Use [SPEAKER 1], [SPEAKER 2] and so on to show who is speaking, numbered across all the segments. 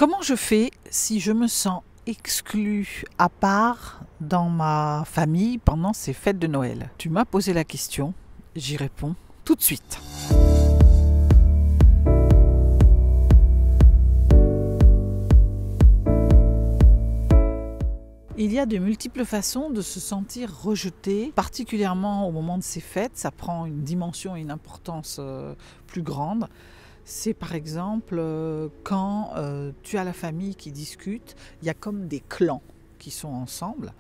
[SPEAKER 1] Comment je fais si je me sens exclue à part dans ma famille pendant ces fêtes de Noël? Tu m'as posé la question, j'y réponds tout de suite. Il y a de multiples façons de se sentir rejeté, particulièrement au moment de ces fêtes. Ça prend une dimension et une importance plus grande. C'est par exemple quand tu as la famille qui discute, il y a comme des clans qui sont ensemble.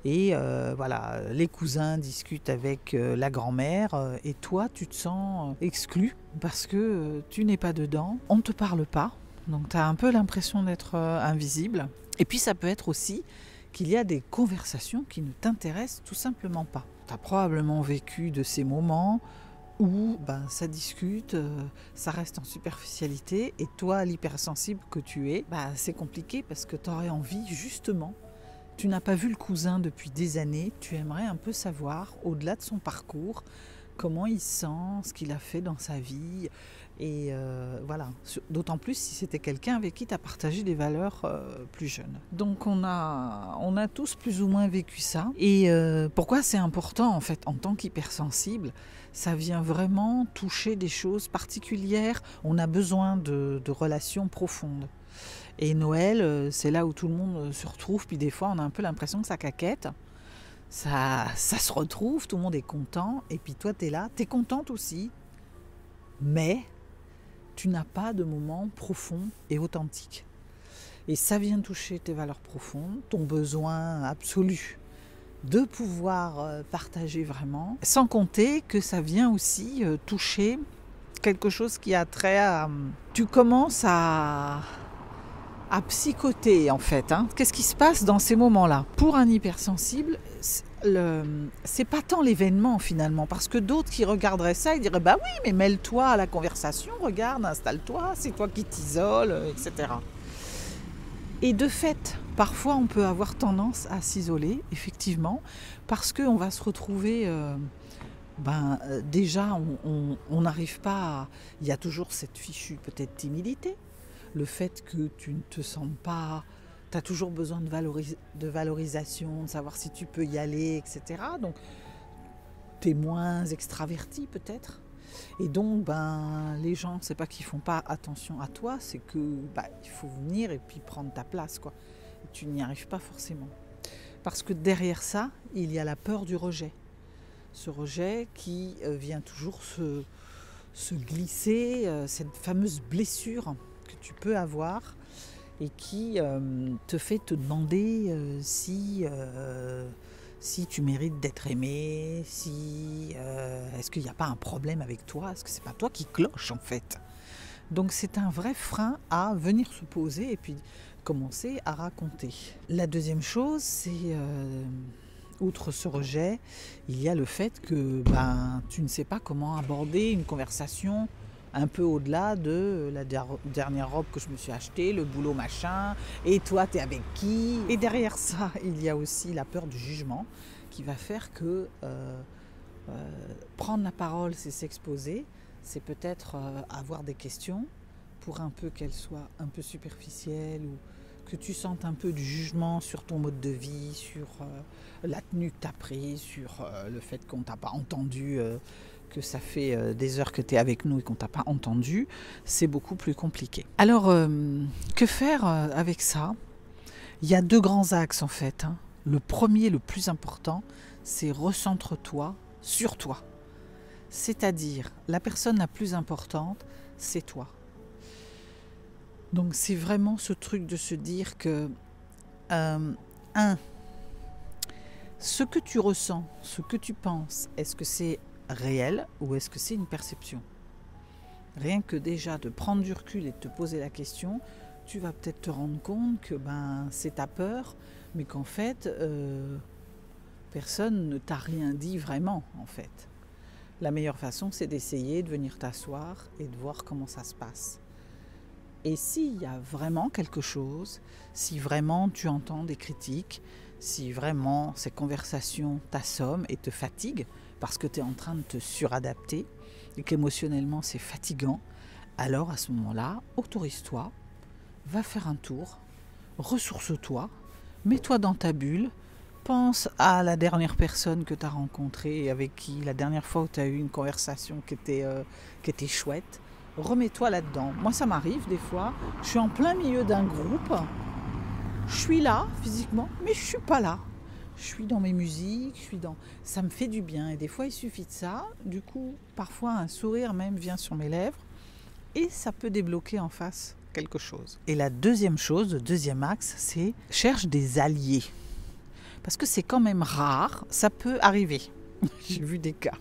[SPEAKER 1] Et voilà, les cousins discutent avec la grand-mère et toi, tu te sens exclu parce que tu n'es pas dedans. On ne te parle pas, donc tu as un peu l'impression d'être invisible. Et puis ça peut être aussi qu'il y a des conversations qui ne t'intéressent tout simplement pas. Tu as probablement vécu de ces moments où ça discute, ça reste en superficialité, et toi, l'hypersensible que tu es, c'est compliqué parce que tu aurais envie justement, tu n'as pas vu le cousin depuis des années, tu aimerais un peu savoir, au-delà de son parcours, comment il se sent, ce qu'il a fait dans sa vie, et voilà, d'autant plus si c'était quelqu'un avec qui tu as partagé des valeurs plus jeunes. Donc on a tous plus ou moins vécu ça, et pourquoi c'est important en fait en tant qu'hypersensible? Ça vient vraiment toucher des choses particulières, on a besoin de relations profondes. Et Noël, c'est là où tout le monde se retrouve, puis des fois on a un peu l'impression que ça caquette. Ça se retrouve, tout le monde est content, et puis toi t'es là, t'es contente aussi, mais tu n'as pas de moment profond et authentique. Et ça vient toucher tes valeurs profondes, ton besoin absolu de pouvoir partager vraiment, sans compter que ça vient aussi toucher quelque chose qui a trait à... Tu commences à psychoter en fait. Qu'est-ce qui se passe dans ces moments-là? Pour un hypersensible, c'est pas tant l'événement finalement, parce que d'autres qui regarderaient ça, ils diraient bah oui, mais mêle-toi à la conversation, regarde, installe-toi, c'est toi qui t'isole, etc. Et de fait, parfois on peut avoir tendance à s'isoler, effectivement, parce qu'on va se retrouver... déjà, on n'arrive pas à... Il y a toujours cette fichue peut-être timidité, le fait que tu ne te sens pas... Tu as toujours besoin de valorisation, de savoir si tu peux y aller, etc. Donc, tu es moins extraverti peut-être. Et donc, les gens, c'est pas qu'ils font pas attention à toi, c'est que il faut venir et puis prendre ta place, quoi. Et tu n'y arrives pas forcément. Parce que derrière ça, il y a la peur du rejet. Ce rejet qui vient toujours se glisser, cette fameuse blessure que tu peux avoir et qui te fait te demander si tu mérites d'être aimé, est-ce qu'il n'y a pas un problème avec toi, est-ce que c'est pas toi qui cloche en fait. Donc c'est un vrai frein à venir se poser et puis commencer à raconter. La deuxième chose, c'est... outre ce rejet, il y a le fait que tu ne sais pas comment aborder une conversation un peu au-delà de la dernière robe que je me suis achetée, le boulot machin, et toi t'es avec qui? Et derrière ça, il y a aussi la peur du jugement qui va faire que prendre la parole, c'est s'exposer, c'est peut-être avoir des questions pour un peu qu'elles soient un peu superficielles ou que tu sentes un peu du jugement sur ton mode de vie, sur la tenue que tu as prise, sur le fait qu'on ne t'a pas entendu, que ça fait des heures que tu es avec nous et qu'on ne t'a pas entendu, c'est beaucoup plus compliqué. Alors, que faire avec ça? Il y a deux grands axes en fait. Le premier, le plus important, c'est recentre-toi sur toi. C'est-à-dire, la personne la plus importante, c'est toi. Donc c'est vraiment ce truc de se dire que, ce que tu ressens, ce que tu penses, est-ce que c'est réel ou est-ce que c'est une perception? Rien que déjà de prendre du recul et de te poser la question, tu vas peut-être te rendre compte que c'est ta peur, mais qu'en fait, personne ne t'a rien dit vraiment en fait. La meilleure façon, c'est d'essayer de venir t'asseoir et de voir comment ça se passe. Et s'il y a vraiment quelque chose, si vraiment tu entends des critiques, si vraiment ces conversations t'assomment et te fatiguent, parce que tu es en train de te suradapter et qu'émotionnellement c'est fatigant, alors à ce moment-là, autorise-toi va faire un tour, ressource-toi, mets-toi dans ta bulle, pense à la dernière personne que tu as rencontrée, avec qui, la dernière fois où tu as eu une conversation qui était chouette, remets-toi là-dedans. Moi, ça m'arrive des fois, je suis en plein milieu d'un groupe, je suis là physiquement, mais je ne suis pas là. Je suis dans mes musiques, ça me fait du bien. Et des fois, il suffit de ça. Du coup, parfois, un sourire même vient sur mes lèvres et ça peut débloquer en face quelque chose. Et la deuxième chose, le deuxième axe, c'est cherche des alliés. Parce que c'est quand même rare, ça peut arriver. J'ai vu des cas.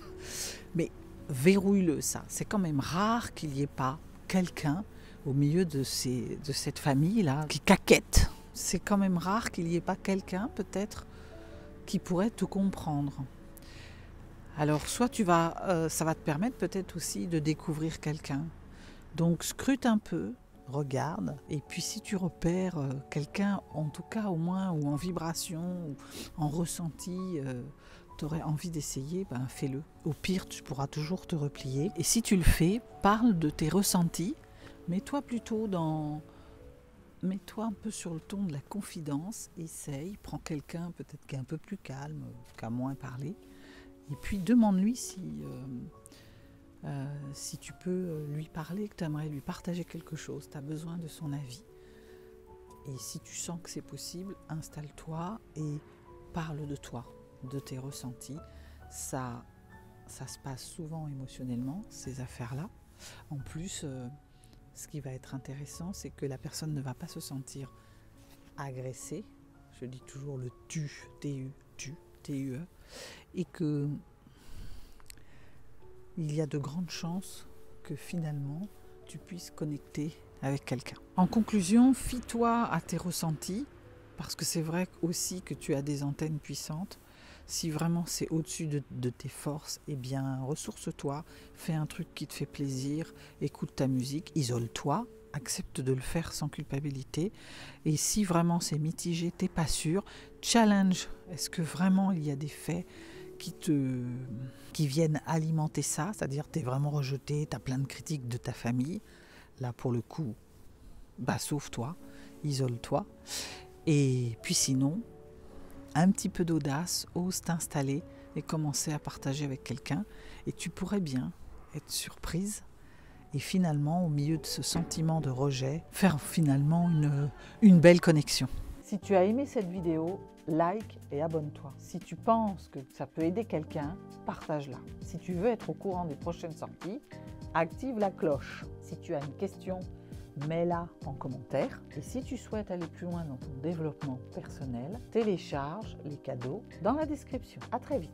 [SPEAKER 1] Mais verrouille-le, ça. C'est quand même rare qu'il n'y ait pas quelqu'un au milieu de cette famille-là qui caquette. C'est quand même rare qu'il n'y ait pas quelqu'un, peut-être, qui pourrait te comprendre. Alors, soit ça va te permettre peut-être aussi de découvrir quelqu'un. Donc, scrute un peu, regarde, et puis si tu repères quelqu'un, en tout cas au moins, ou en vibration, ou en ressenti, tu aurais envie d'essayer, ben fais-le. Au pire, tu pourras toujours te replier. Et si tu le fais, parle de tes ressentis, mets-toi un peu sur le ton de la confidence, essaye, prends quelqu'un peut-être qui est un peu plus calme, qui a moins parlé, et puis demande-lui si tu peux lui parler, que tu aimerais lui partager quelque chose, tu as besoin de son avis. Et si tu sens que c'est possible, installe-toi et parle de toi, de tes ressentis. Ça se passe souvent émotionnellement, ces affaires-là. En plus, ce qui va être intéressant, c'est que la personne ne va pas se sentir agressée. Je dis toujours le tu, T-U-E, et que il y a de grandes chances que finalement tu puisses connecter avec quelqu'un. En conclusion, fie-toi à tes ressentis, parce que c'est vrai aussi que tu as des antennes puissantes. Si vraiment c'est au-dessus de tes forces, eh bien ressource-toi, fais un truc qui te fait plaisir, écoute ta musique, isole-toi, accepte de le faire sans culpabilité. Et si vraiment c'est mitigé, t'es pas sûr, challenge. Est-ce que vraiment il y a des faits qui viennent alimenter ça, c'est-à-dire tu es vraiment rejeté, tu as plein de critiques de ta famille, là pour le coup, bah sauve-toi, isole-toi, et puis sinon, un petit peu d'audace, ose t'installer et commencer à partager avec quelqu'un, et tu pourrais bien être surprise, et finalement, au milieu de ce sentiment de rejet, faire finalement une belle connexion. Si tu as aimé cette vidéo, like et abonne-toi. Si tu penses que ça peut aider quelqu'un, partage-la. Si tu veux être au courant des prochaines sorties, active la cloche. Si tu as une question, mets-la en commentaire. Et si tu souhaites aller plus loin dans ton développement personnel, télécharge les cadeaux dans la description. À très vite.